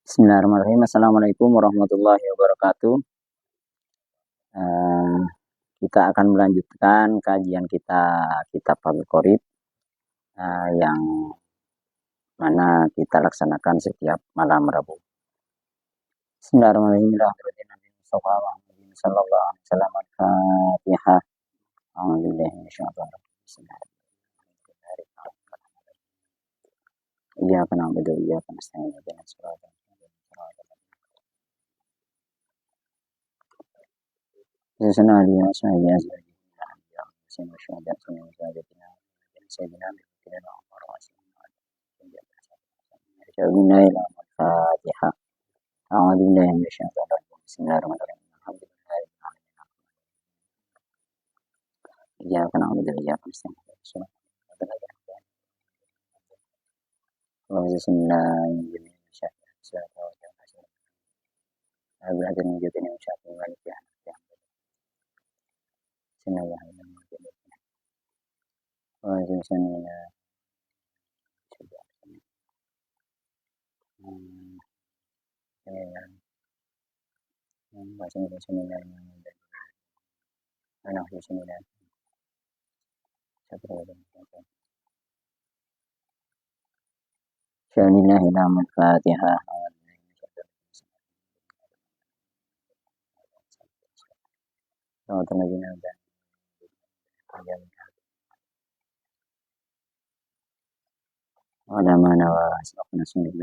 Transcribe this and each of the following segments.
Bismillahirrahmanirrahim. Assalamualaikum warahmatullahi wabarakatuh. Eh, kita akan melanjutkan kajian kita kitab Al-Qorib yang mana kita laksanakan setiap malam Rabu. Bismillahirrahmanirrahim. Al-Fatihah. Iyyaka na'budu wa iyyaka nasta'in. Ihdinas siratal Al-Fatihah. أعوذ بالله من الشيطان الرجيم بسم الله الرحمن الرحيم الحمد لله رب العالمين إياك نعبد وإياك نستعين بسم الله Bismillah Al-Fatihah. Ada mana wa asrafna sunnah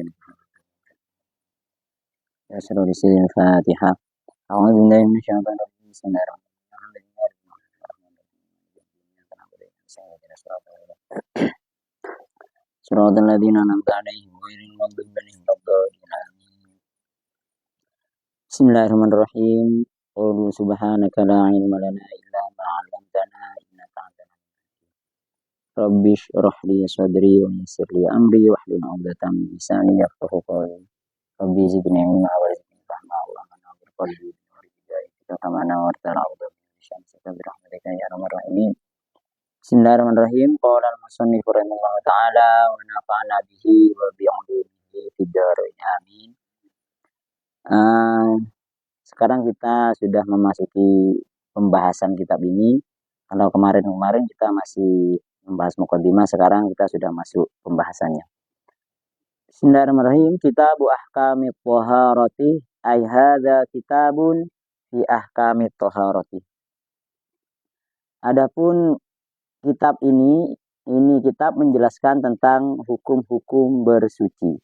Yasru di sini Fatihah. A'udzu billahi minasyaitonir rajim. Bismillahirrahmanirrahim. Suratul ladzina an'amta 'alaihim ghairil maghdubi 'alaihim waladdallin. Bismillahirrahmanirrahim. Qulu subhanaka la ilma lana illa ma 'allamtana innaka antal Rabbi shrah li sadri wa yassir li amri wahlul 'uqdatam min lisani yafqahu qawli. Rabbi zidni ilma wa zidni fahma wa nawwir qalbi wa hidayah kama nawwartal 'abda bi syamsika bi rahmatika ya arhamar rahimin. Bismillahirrahmanirrahim. Qala al-musannif rahimahullah ta'ala wa nafa'ana bihi wa bi'ulumihi fid dharain amin. Sekarang kita sudah memasuki pembahasan kitab ini. Kalau kemarin kita masih membahas muqaddimah, sekarang kita sudah masuk pembahasannya. Bismillahirrahmanirrahim. Kitabu ahkamit thaharati ay hadza kitabun fi ahkamit thaharati. Adapun kitab ini kitab menjelaskan tentang hukum-hukum bersuci.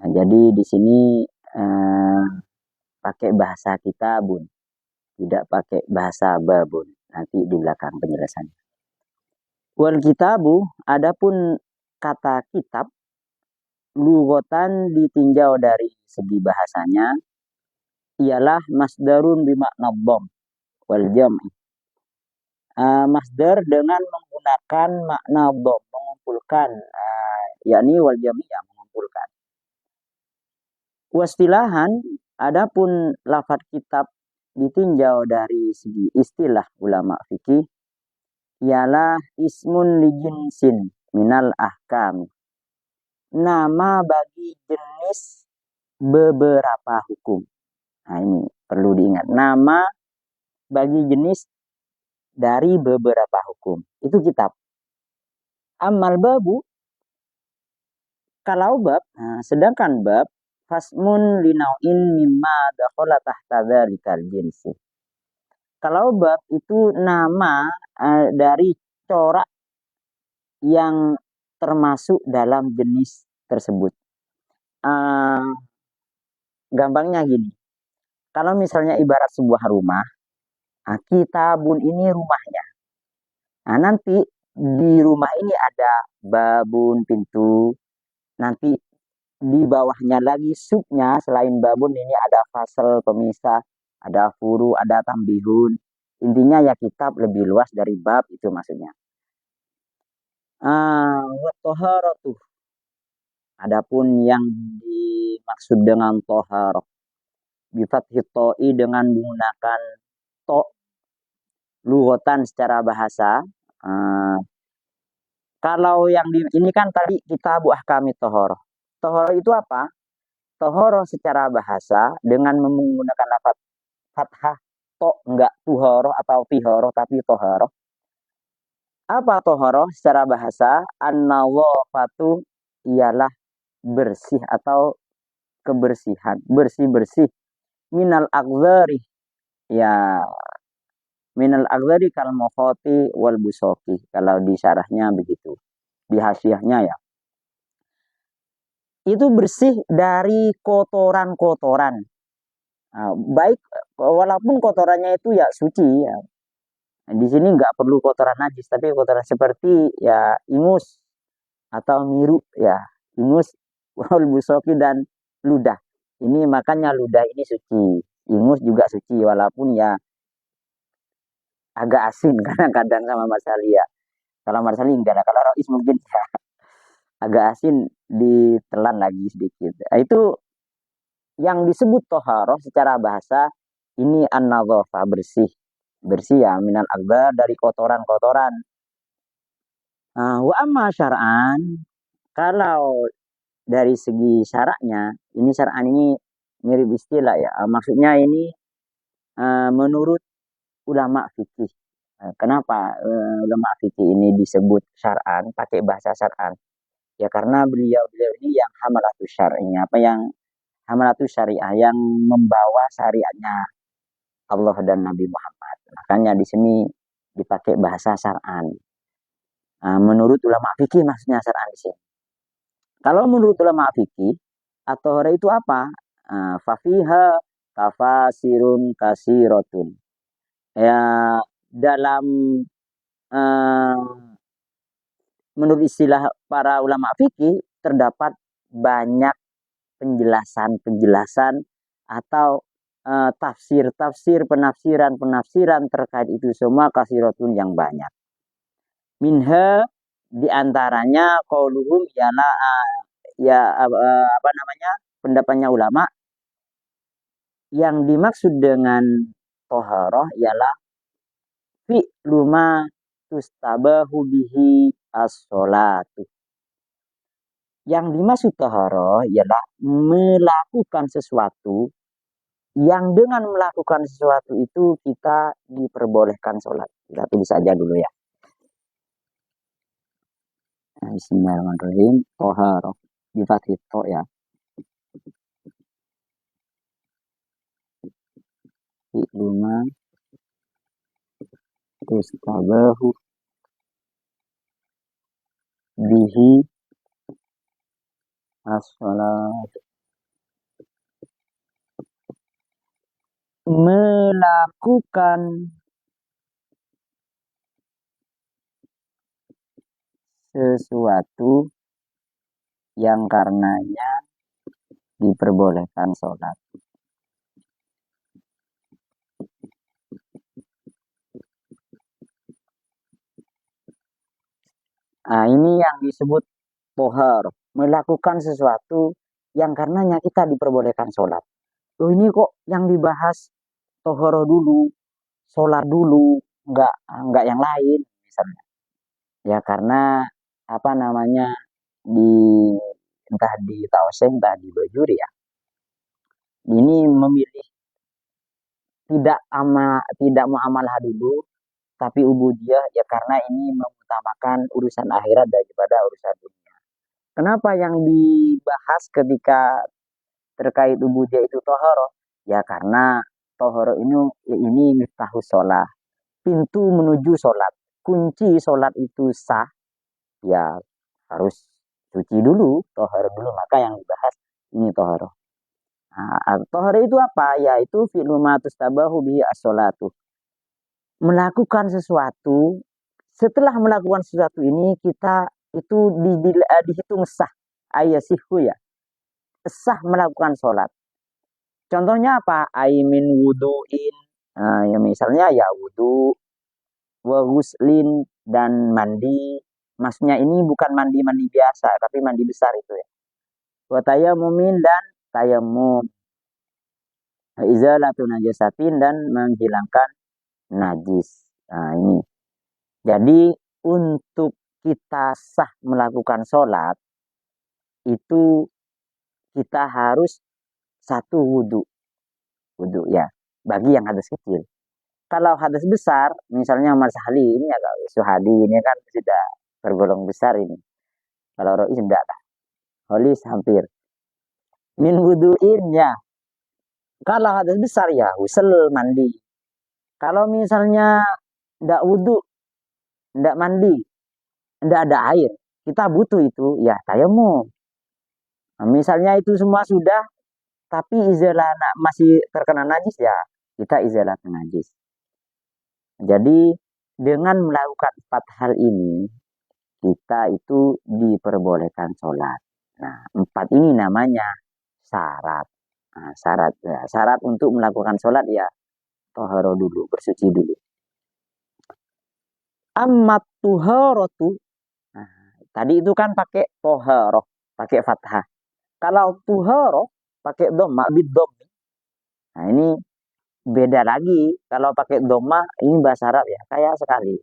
Nah, jadi di sini pakai bahasa kitabun, tidak pakai bahasa babun. Nanti di belakang penjelasannya. Wal kitabu, adapun kata kitab, lughatan ditinjau dari segi bahasanya, ialah masdarun bimakna dhamm wal jam'i. Masdar dengan menggunakan makna dhamm, mengumpulkan, yakni wal jam'i, yang mengumpulkan. Wastilahan, adapun lafaz kitab ditinjau dari segi istilah ulama fikih, ialah ismun li jinsin minal ahkam, nama bagi jenis beberapa hukum. Nah, ini perlu diingat, nama bagi jenis dari beberapa hukum. Itu kitab. Amal babu, kalau bab, sedangkan bab, fasmun linau'in mimma dakhala tahta dzalikal jinsi. Kalau bab itu nama dari corak yang termasuk dalam jenis tersebut. Gampangnya gini, kalau misalnya ibarat sebuah rumah, kitabun ini rumahnya. Nah, nanti di rumah ini ada babun, pintu. Nanti di bawahnya lagi subnya, selain babun ini ada fasal, pemisah, ada furu, ada tambihun. Intinya ya kitab lebih luas dari bab, itu maksudnya. Toharatu. Adapun yang dimaksud dengan toharah, bifathit to'i, dengan menggunakan to, lughatan secara bahasa. Kalau yang ini kan tadi kitabu ahkamit toharah. Toharah itu apa? Tohoro secara bahasa dengan menggunakan lafaz fathah to, enggak tuhoro atau tihoro tapi tohoro. Apa tohoro secara bahasa? An-nadhafatu ialah bersih atau kebersihan, bersih-bersih minal akdzari, ya minal akdzari kal mukhati wal busoki, kalau di syarahnya begitu, di hasiahnya ya, itu bersih dari kotoran-kotoran. Nah, baik walaupun kotorannya itu ya suci ya. Di sini nggak perlu kotoran najis, tapi kotoran seperti ya ingus atau miru ya, ingus wal busoki dan ludah. Ini makanya ludah ini suci, ingus juga suci walaupun ya agak asin kadang-kadang sama Mas Ali ya. Kalau Mas Ali enggak ada, kalau Rois mungkin ya agak asin ditelan lagi sedikit. Nah, itu yang disebut toharoh secara bahasa ini an-nadhafah, bersih. Bersih ya minal akbar, dari kotoran-kotoran. Nah, wa amma syar'an, kalau dari segi syaraknya, ini syar'an ini mirip istilah ya. Maksudnya ini menurut ulama fikih. Kenapa ulama fikih ini disebut syar'an, pakai bahasa syar'an? Ya karena beliau-beliau ini yang hamalatus syar'inya, apa yang hamalatus syariah, yang membawa syariatnya Allah dan Nabi Muhammad. Makanya di sini dipakai bahasa syar'an. Menurut ulama fikih maksudnya syar'an di sini. Kalau menurut ulama fikih, atau itu apa? Fafiha tafasirun kasirotun. Ya dalam uh, menurut istilah para ulama fikih terdapat banyak penjelasan-penjelasan atau tafsir-tafsir, penafsiran-penafsiran terkait itu semua, kasirotun yang banyak. Minha diantaranya qauluhum ialah ya apa namanya, pendapatnya ulama, yang dimaksud dengan toharoh ialah fi luma tustabahu bihi as-sholatu. Yang dimaksud toharoh ialah melakukan sesuatu yang dengan melakukan sesuatu itu kita diperbolehkan sholat. Kita tulis saja dulu ya. Bismillahirrahmanirrahim. Toharoh di fathah to ya. Fi luma tustabahu bihi as-sholat. Melakukan sesuatu yang karenanya diperbolehkan sholat. Nah, ini yang disebut tohar, melakukan sesuatu yang karenanya kita diperbolehkan sholat. Loh, ini kok yang dibahas tohar dulu, sholat dulu, enggak yang lain misalnya. Ya karena apa namanya, di entah di Tauseng entah di Bajuri ya, ini memilih tidak muamalah dulu tapi ubudiyah, ya karena ini mengutamakan urusan akhirat daripada urusan dunia. Kenapa yang dibahas ketika terkait ubudiyah itu tohoro? Ya karena tohoro ini miftahus sholat, pintu menuju sholat. Kunci sholat itu sah, ya harus suci dulu, tohoro dulu. Maka yang dibahas ini tohoro. Nah, tohoro itu apa? Yaitu fi'lu ma tustabahu bihi as-sholatu. Melakukan sesuatu, setelah melakukan sesuatu ini kita itu dihitung sah, ayasihu ya, sah melakukan sholat. Contohnya apa? Aimin wuduin, ya misalnya ya wudu, wa ghuslin, dan mandi. Maksudnya ini bukan mandi-mandi biasa, tapi mandi besar itu ya. Wa tayamumin, dan tayamum. Izalatu najasatin, dan menghilangkan najis. Nah ini. Jadi untuk kita sah melakukan sholat itu kita harus satu wudhu. Wudhu ya, bagi yang hadas kecil. Kalau hadas besar, misalnya Mas Ali ini agak Suhadi ini kan sudah tergolong besar ini. Kalau Rois enggak lah. Holis hampir. Min wudhuin ya. Kalau hadas besar ya husel mandi. Kalau misalnya enggak wudhu, enggak mandi, enggak ada air, kita butuh itu ya tayamum. Nah, misalnya itu semua sudah, tapi izalah masih terkena najis ya kita izalah najis. Jadi dengan melakukan 4 hal ini kita itu diperbolehkan sholat. Nah, 4 ini namanya syarat. Nah, syarat ya, syarat untuk melakukan sholat ya toharo dulu, bersuci dulu. Amat tuharotu. Nah, tadi itu kan pakai toharo, pakai fathah. Kalau tuharo pakai doma, bidom. Nah, ini beda lagi. Kalau pakai doma, ini bahasa Arab ya, kaya sekali.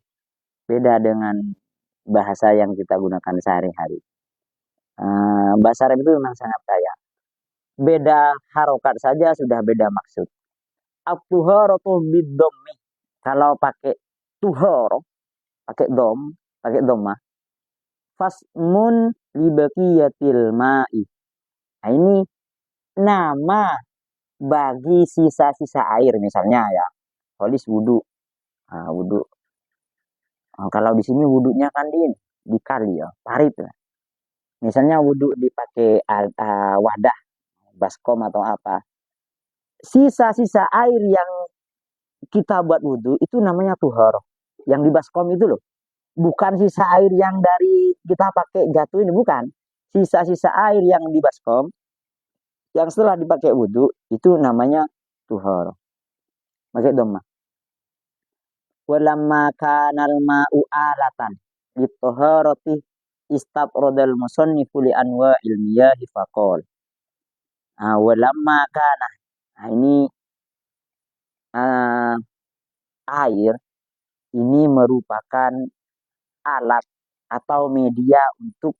Beda dengan bahasa yang kita gunakan sehari-hari. Bahasa Arab itu memang sangat kaya. Beda harokat saja sudah beda maksud. At-tuharatu bid-dhammi. Kalau pakai tuhar, pakai dom, pakai doma. Fasmun libaqiyatil ma'i. Nah, ini nama bagi sisa-sisa air misalnya ya. Holis wudhu. Nah, wudhu. Nah, kalau di sini wudhunya kan di kali ya, parit lah. Misalnya wudhu dipakai wadah, baskom atau apa. Sisa-sisa air yang kita buat wudhu itu namanya tuhar. Yang di baskom itu loh. Bukan sisa air yang dari kita pakai jatuh ini, bukan. Sisa-sisa air yang di baskom, yang setelah dipakai wudhu, itu namanya tuhar. Pakai doma. Walamma kanal ma'u alatan litoharati istabrodal musannifu li anwa ilmiyahi faqol. Walamma kana. Nah, ini air ini merupakan alat atau media untuk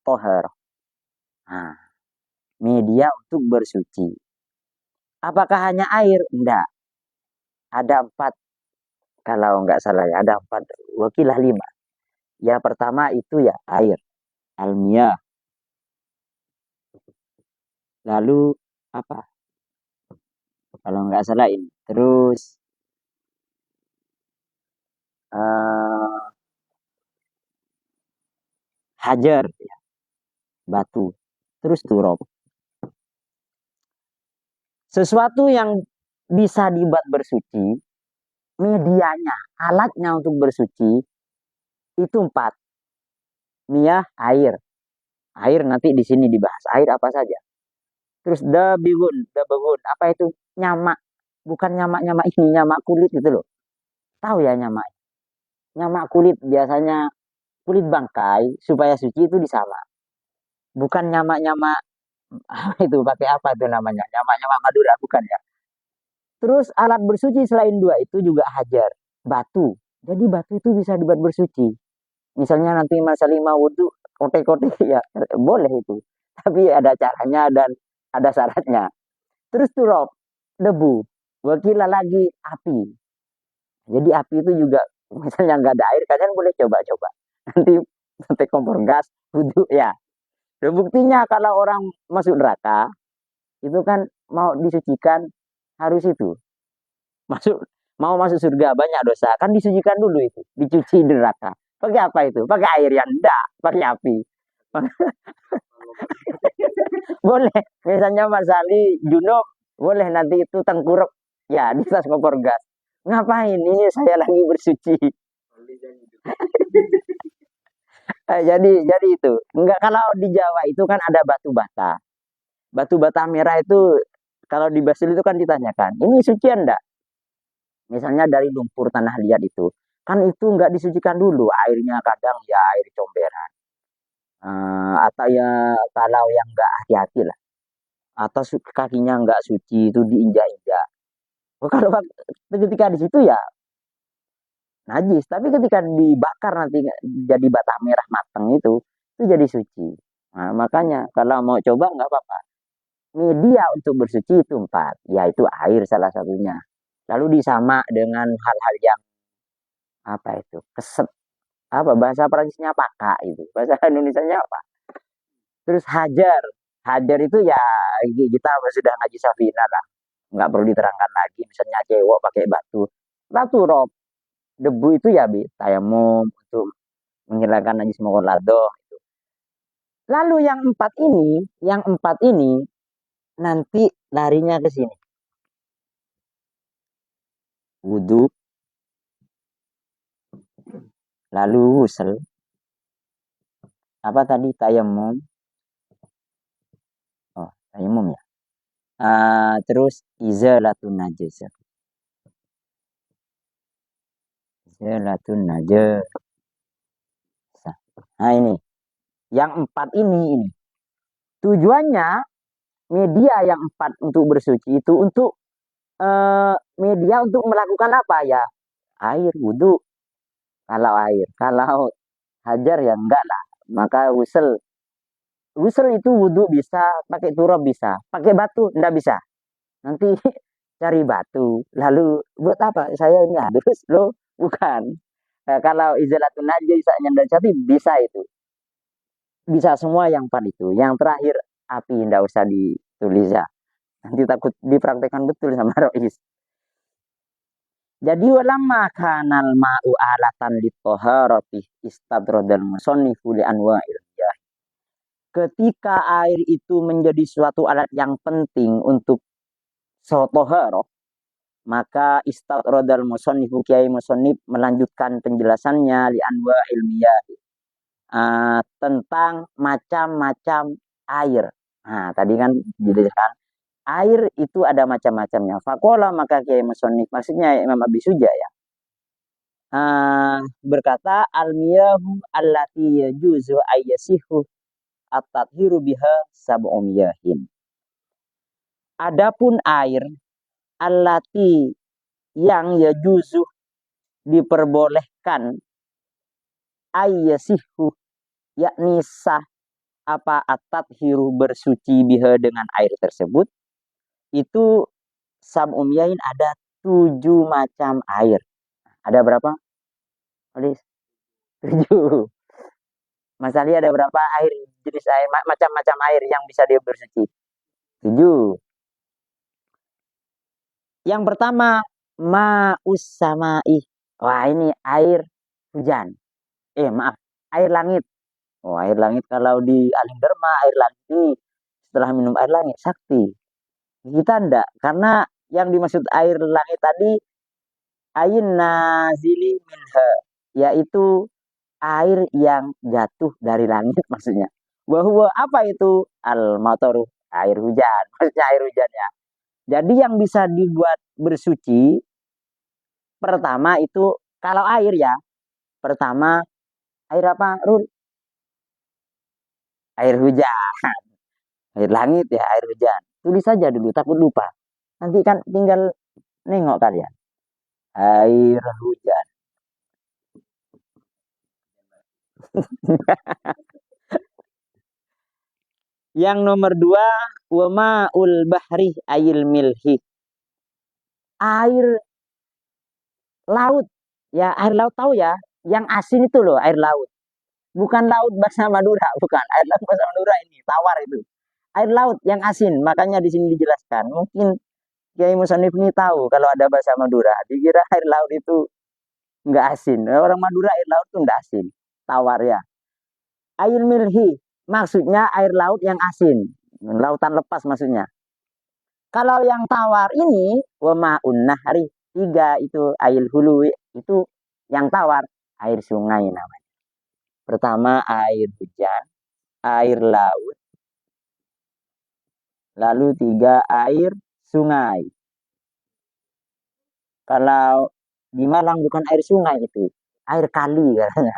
tohar. Nah, media untuk bersuci. Apakah hanya air? Tidak. Ada 4. Kalau nggak salah ya, ada 4. Wakilah 5. Yang pertama itu ya air. Almiyah. Lalu apa? Kalau nggak salah ini. Terus hajar. Ya. Batu. Terus turab. Sesuatu yang bisa dibuat bersuci, medianya, alatnya untuk bersuci, itu 4. Miyah, air. Air nanti di sini dibahas. Air apa saja. Terus dabihun. Apa itu? Nyamak. Bukan nyamak-nyamak ini, nyamak kulit itu loh. Tahu ya nyamak? Nyamak kulit biasanya kulit bangkai supaya suci itu disama. Bukan nyamak-nyamak itu pakai apa itu namanya? Nyamak-nyamak Madura bukan ya. Terus alat bersuci selain 2 itu juga hajar, batu. Jadi batu itu bisa dibuat bersuci. Misalnya nanti Mas Lima wudhu, kote-kote ya boleh itu. Tapi ada caranya dan ada syaratnya. Terus turab, debu. Wakila lagi api. Jadi api itu juga misalnya nggak ada air, kalian boleh coba-coba. Nanti nanti kompor gas, wudhu ya. Dan buktinya kalau orang masuk neraka, itu kan mau disucikan harus itu. Mau masuk surga banyak dosa, kan disucikan dulu itu, dicuci di neraka. Pakai apa itu? Pakai air yang enggak, pakai api. Boleh, misalnya Mas Ali junub, boleh nanti itu tengkurap ya di tas kompor gas. Ngapain ini saya lagi bersuci. Jadi itu enggak, kalau di Jawa itu kan ada batu bata. Batu bata merah itu kalau di Basil itu kan ditanyakan, ini suci enggak? Misalnya dari lumpur tanah liat itu, kan itu enggak disucikan dulu, airnya kadang ya air comberan. Atau ya kalau yang enggak hati-hati lah, atau kakinya enggak suci itu diinjak-injak. Kalau ketika di situ ya najis, tapi ketika dibakar nanti jadi bata merah matang itu jadi suci. Nah, makanya kalau mau coba nggak apa-apa. media untuk bersuci itu 4, yaitu air salah satunya. Lalu disama dengan hal-hal yang apa itu? Keset apa bahasa Prancisnya paka itu. Bahasa Indonesianya apa? Terus hajar. Hajar itu ya kita sudah ngaji Safina lah. Nggak perlu diterangkan lagi. Misalnya cewek pakai batu. Batu rob. Debu itu ya tayamum untuk menghilangkan najis mughalladhah. Lalu yang empat ini nanti larinya ke sini. Wudhu, lalu wusel, apa tadi tayamum, oh tayamum ya. Terus izalatun najis, izalatun najis. Nah ini, yang 4 ini tujuannya media yang 4 untuk bersuci itu untuk media untuk melakukan apa ya? Air wudhu. Kalau air, kalau hajar ya enggak lah. Maka wusel, wusel itu wudhu bisa, pakai turab bisa, pakai batu enggak bisa. Nanti cari batu, lalu buat apa? Saya ini harus loh, bukan. Kalau izalatun najis nyanda jati bisa itu, bisa semua yang 4 itu. Yang terakhir api enggak usah ditulis ya. Nanti takut dipraktekkan betul sama Rois. Jadi walamma kanal ma'u alatan litoharati istadrodal musonnifu li anwa'il ya. Ketika air itu menjadi suatu alat yang penting untuk sotoharo, maka istadrodal musonnifu kiai musonnif melanjutkan penjelasannya li anwa ilmiah tentang macam-macam air. Nah, tadi kan dijelaskan air itu ada macam-macamnya. Fakola maka kiai musonnif maksudnya Imam Abi Suja ya. Berkata al-miyahu allati yajuzu ayyasihu at-tathiru biha sab'umiyahin. Adapun air allati yang yajuzu diperbolehkan ayyasihu yakni sah apa at-tathiru bersuci biha dengan air tersebut itu sab'umiyahin ada 7 macam air. Ada berapa? Alis? 7. Mas Ali ada berapa air jenis air macam-macam air yang bisa dia bersuci? 7. Yang pertama ma'us samai. Wah, ini air hujan. Maaf, air langit. Oh, air langit kalau di Alinderma air langit ini setelah minum air langit sakti. Kita enggak, karena yang dimaksud air langit tadi air nazili minha, yaitu air yang jatuh dari langit maksudnya. Bahwa apa itu? Al-mataru, air hujan. Maksudnya air hujannya. Jadi yang bisa dibuat bersuci pertama itu kalau air ya. Pertama air apa, Rul? Air hujan. Air langit ya, air hujan. Tulis saja dulu, takut lupa. Nanti kan tinggal nengok kalian. Air hujan. Yang nomor 2, wama'ul bahri ayil milhi. Air laut. Ya, air laut tahu ya. Yang asin itu loh, air laut. Bukan laut bahasa Madura, bukan. Air laut bahasa Madura ini, tawar itu. Air laut yang asin, makanya di sini dijelaskan. Mungkin Kiai Musonif ini tahu kalau ada bahasa Madura. Dikira air laut itu nggak asin. Orang Madura air laut itu nggak asin. Tawar ya. Air milhi, maksudnya air laut yang asin. Lautan lepas maksudnya. Kalau yang tawar ini, wama'un nahri. 3 itu air hulu. Itu yang tawar, air sungai namanya. Pertama air hujan, air laut. Lalu 3 air sungai. Kalau di Malang bukan air sungai itu, air kali katanya.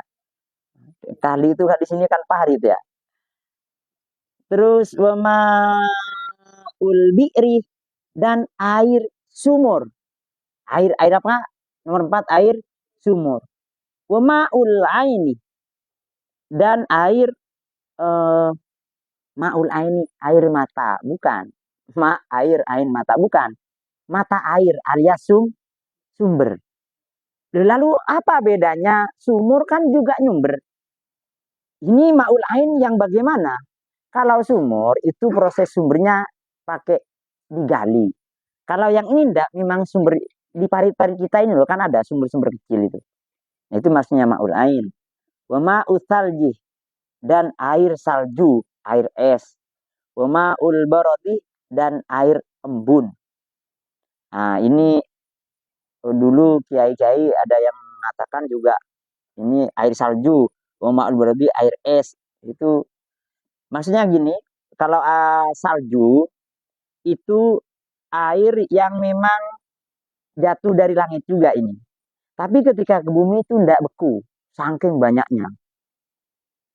Kali itu kan di sini kan parit ya. Terus wama ulbi'ri dan air sumur. Air apa? Nomor 4 air sumur. Wama ul aini dan air maul aini air mata, bukan. Ma air, ain mata. Bukan. Mata air alias sumber. Lalu apa bedanya? Sumur kan juga nyumber. Ini maul ain yang bagaimana? Kalau sumur itu proses sumbernya pakai digali. Kalau yang ini enggak, memang sumber di parit-parit kita ini loh kan ada sumber-sumber kecil itu. Nah, itu maksudnya maul ain. Wa ma'u thalji, dan air salju, air es. Wa ma'ul barodi, dan air embun. Nah, ini dulu kiai-kiai ada yang mengatakan juga ini air salju, wa ma'ul barodi air es. Itu maksudnya gini, kalau salju itu air yang memang jatuh dari langit juga ini. Tapi ketika ke bumi itu tidak beku, saking banyaknya.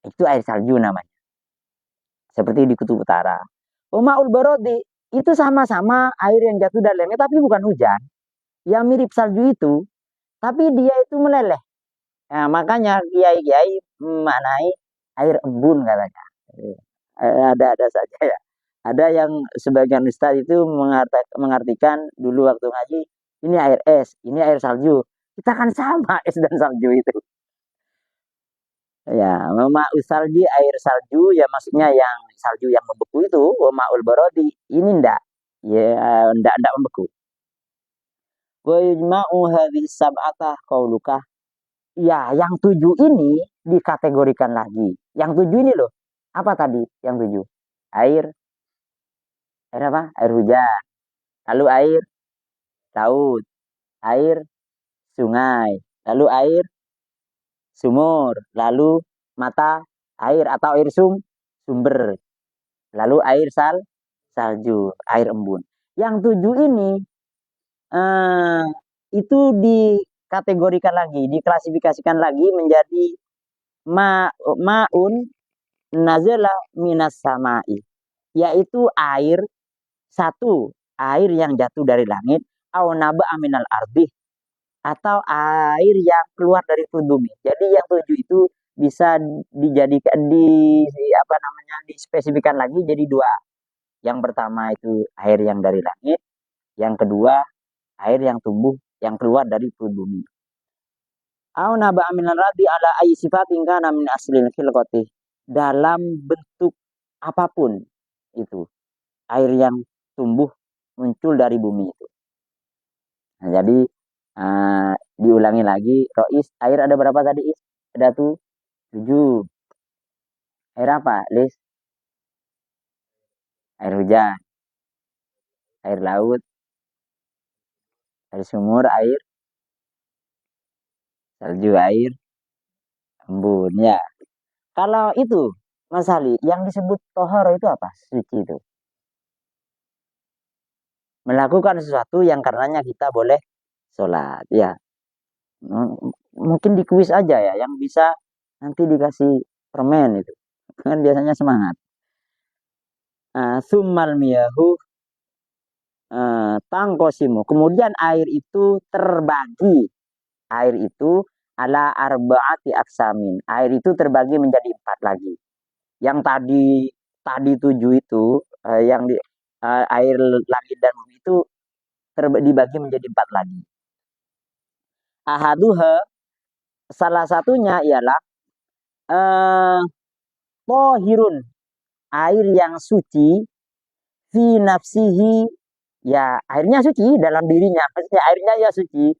Itu air salju namanya. Seperti di Kutub Utara. Umaul Barodi itu sama-sama air yang jatuh dari langit, tapi bukan hujan. Yang mirip salju itu, tapi dia itu meleleh. Nah, makanya kiai-kiai memaknai air embun katanya. Ada saja ya. Ada yang sebagian ustaz itu mengartikan dulu waktu ngaji, ini air es, ini air salju. Kita kan sama es dan salju itu. Ya, ma'ul salji air salju ya maksudnya yang salju yang membeku itu, ma'ul barodi. Ini ndak. Ya, ndak membeku. Wa yujma'u hadhihi sab'ata qauluka. Ya, yang 7 ini dikategorikan lagi. Yang 7 ini loh. Apa tadi yang 7? Air, air apa? Air hujan. Lalu air laut, air sungai, lalu air sumur, lalu mata air atau air sumber, lalu air salju, air embun. Yang 7 ini eh, itu dikategorikan lagi, diklasifikasikan lagi menjadi ma'un nazala minas samai, yaitu air satu, air yang jatuh dari langit, au naba aminal ardi, atau air yang keluar dari perut bumi. Jadi yang 7 itu bisa dijadikan apa namanya dispesifikan lagi jadi 2. Yang pertama itu air yang dari langit, yang kedua air yang tumbuh yang keluar dari perut bumi. Au naba aminal radi ala ayi sifatin kana min aslil khilqati, dalam bentuk apapun itu air yang tumbuh muncul dari bumi itu. Nah, jadi diulangi lagi, Rois, air ada berapa tadi, Is? Ada tuh 7. Air apa, Lis? Air hujan, air laut, air sumur, air salju, air embun. Ya, kalau itu, Mas Ali, yang disebut tohor itu apa? Suci itu. Melakukan sesuatu yang karenanya kita boleh sholat. Ya, mungkin di kuis aja ya, yang bisa nanti dikasih permen itu. Kan biasanya semangat. Summal miyahu tangkosimu. Kemudian air itu terbagi. Air itu ala arba'ati aksamin. Air itu terbagi menjadi 4 lagi. Yang tadi 7 itu yang air langit dan bumi itu dibagi menjadi 4 lagi. Ahaduha, salah satunya ialah tohirun, air yang suci, fi nafsihi, ya airnya suci dalam dirinya, maksudnya airnya ya suci,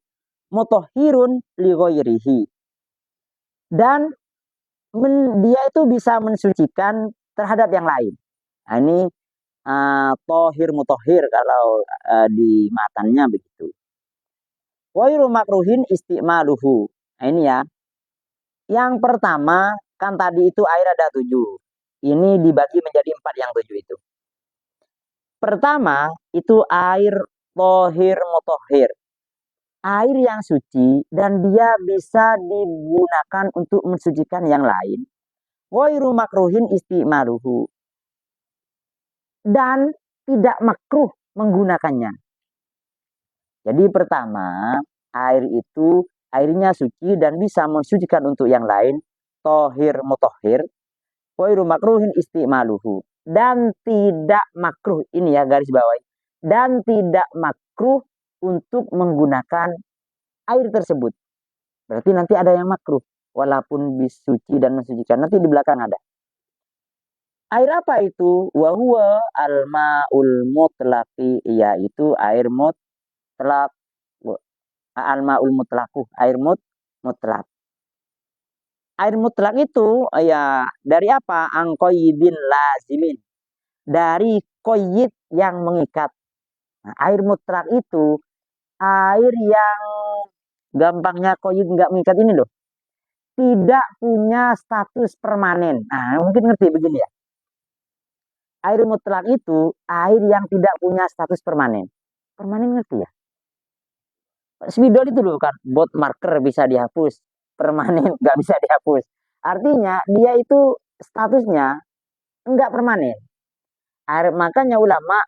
mutohirun li ghairihi, dan dia itu bisa mensucikan terhadap yang lain. Nah, ini tohir mutohir kalau di matanya begitu. Wairu makruhin istimaluhu. Nah, ini ya. Yang pertama kan tadi itu air ada 7. Ini dibagi menjadi 4 yang 7 itu. Pertama itu air tohir mutohir. Air yang suci dan dia bisa digunakan untuk mensucikan yang lain. Wairu makruhin istimaluhu, dan tidak makruh menggunakannya. Jadi pertama, air itu airnya suci dan bisa mensucikan untuk yang lain, tohir mutohir. Wairu makruhin istimaluhu. dan tidak makruh. Ini ya garis bawah. Dan tidak makruh untuk menggunakan air tersebut. Berarti nanti ada yang makruh. Walaupun suci dan mensucikan. Nanti di belakang ada. Air apa itu? Wahuwa al-ma'ul mutlaqi. Yaitu air mutlak. Al-ma'ul mutlaku. Air mutlak. Air mutlak itu ya dari apa? Angkoyidin lazimin. Dari koyid yang mengikat. Nah, air mutlak itu air yang gampangnya koyid nggak mengikat ini loh. Tidak punya status permanen. Nah, mungkin ngerti begini ya. Air mutlak itu air yang tidak punya status permanen. Permanen ngerti ya? Spidol itu loh kan, bot marker bisa dihapus, permanen nggak bisa dihapus. Artinya dia itu statusnya nggak permanen. Makanya ulama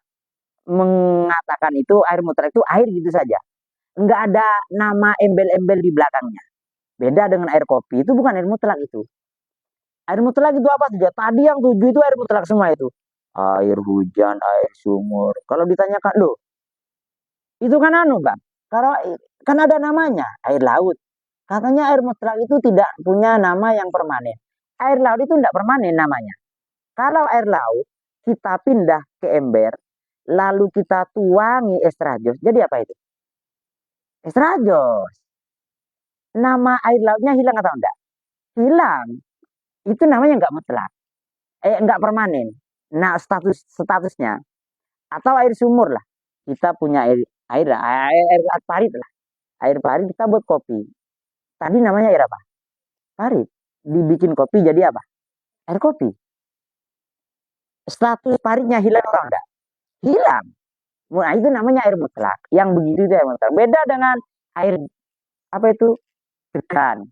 mengatakan itu air mutlak itu air gitu saja. Nggak ada nama embel-embel di belakangnya. Beda dengan air kopi, itu bukan air mutlak itu. Air mutlak itu apa saja? Tadi yang 7 itu air mutlak semua itu. Air hujan, air sumur. Kalau ditanyakan, loh, itu kan anu kan? Kalau kan ada namanya, air laut. Katanya air mutlak itu tidak punya nama yang permanen. Air laut itu tidak permanen namanya. Kalau air laut kita pindah ke ember, lalu kita tuangi estragos, jadi apa itu? Estragos. Nama air lautnya hilang atau enggak? Hilang. Itu namanya enggak mutlak. Enggak permanen. Nah, statusnya atau air sumur lah. Kita punya air parit lah. Air parit kita buat kopi. Tadi namanya air apa? Parit. Dibikin kopi jadi apa? Air kopi. Status paritnya hilang atau enggak? Hilang. Nah, itu namanya air mutlak. Yang begitu itu air mutlak. Beda dengan air apa itu? Degan.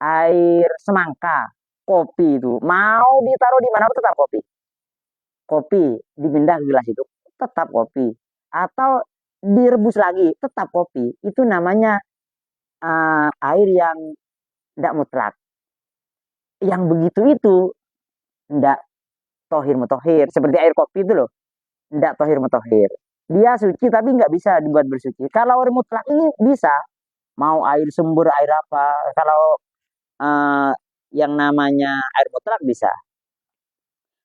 Air semangka, kopi itu mau ditaruh di mana pun tetap kopi. Kopi dipindah ke gelas itu tetap kopi. Atau direbus lagi tetap kopi. Itu namanya air yang tidak mutlak. Yang begitu itu tidak tohir mutohir. Seperti air kopi itu loh. Tidak tohir mutohir. Dia suci tapi nggak bisa dibuat bersuci. Kalau air mutlak ini bisa. Mau air sumber, air apa. Kalau uh, yang namanya air mutlak bisa.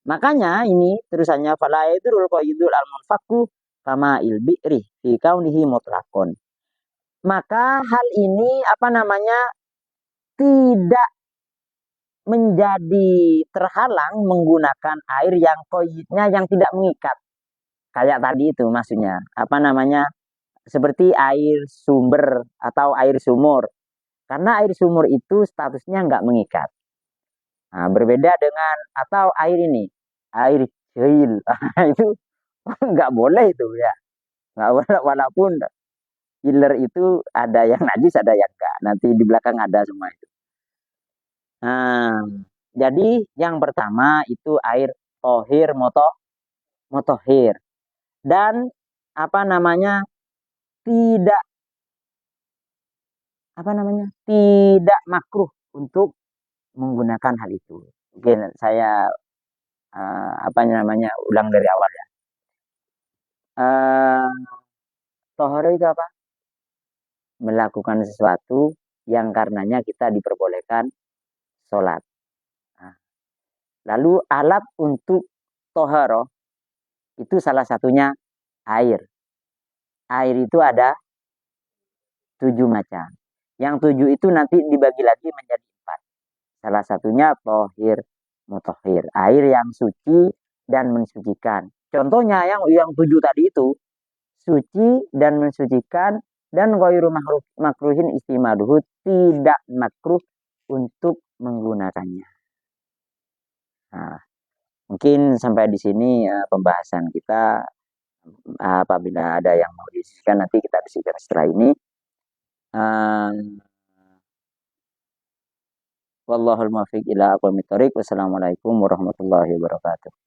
Makanya ini terusannya fala yadrul qaidul al munfaku kama il bi'ri fi kaunihi mutlaqon. Maka hal ini apa namanya tidak menjadi terhalang menggunakan air yang koidnya yang tidak mengikat. Kayak tadi itu maksudnya. Apa namanya? Seperti air sumber atau air sumur. Karena air sumur itu statusnya nggak mengikat. Nah, berbeda dengan atau air ini, air cuil. Itu nggak boleh itu ya. Nggak boleh walaupun killer itu ada yang najis ada yang enggak. Nanti di belakang ada semua itu. Nah, jadi yang pertama itu air tohir motohir dan apa namanya tidak apa namanya tidak makruh untuk menggunakan hal itu. Mungkin saya apa namanya ulang dari awal ya. Tohir itu apa? Melakukan sesuatu yang karenanya kita diperbolehkan sholat. Nah, lalu alat untuk toharo itu salah satunya air. Air itu ada 7 macam. Yang 7 itu nanti dibagi lagi menjadi 4. Salah satunya tohir mutohir. Air yang suci dan mensucikan. Contohnya yang 7 tadi itu suci dan mensucikan dan ghairu makruhin istimaduhu tidak makruh untuk menggunakannya. Nah, mungkin sampai di sini pembahasan kita. Apabila ada yang mau diskusikan nanti kita diskusikan setelah ini. Wallahul muwaffiq ila aqwamit thoriq. Wassalamualaikum warahmatullahi wabarakatuh.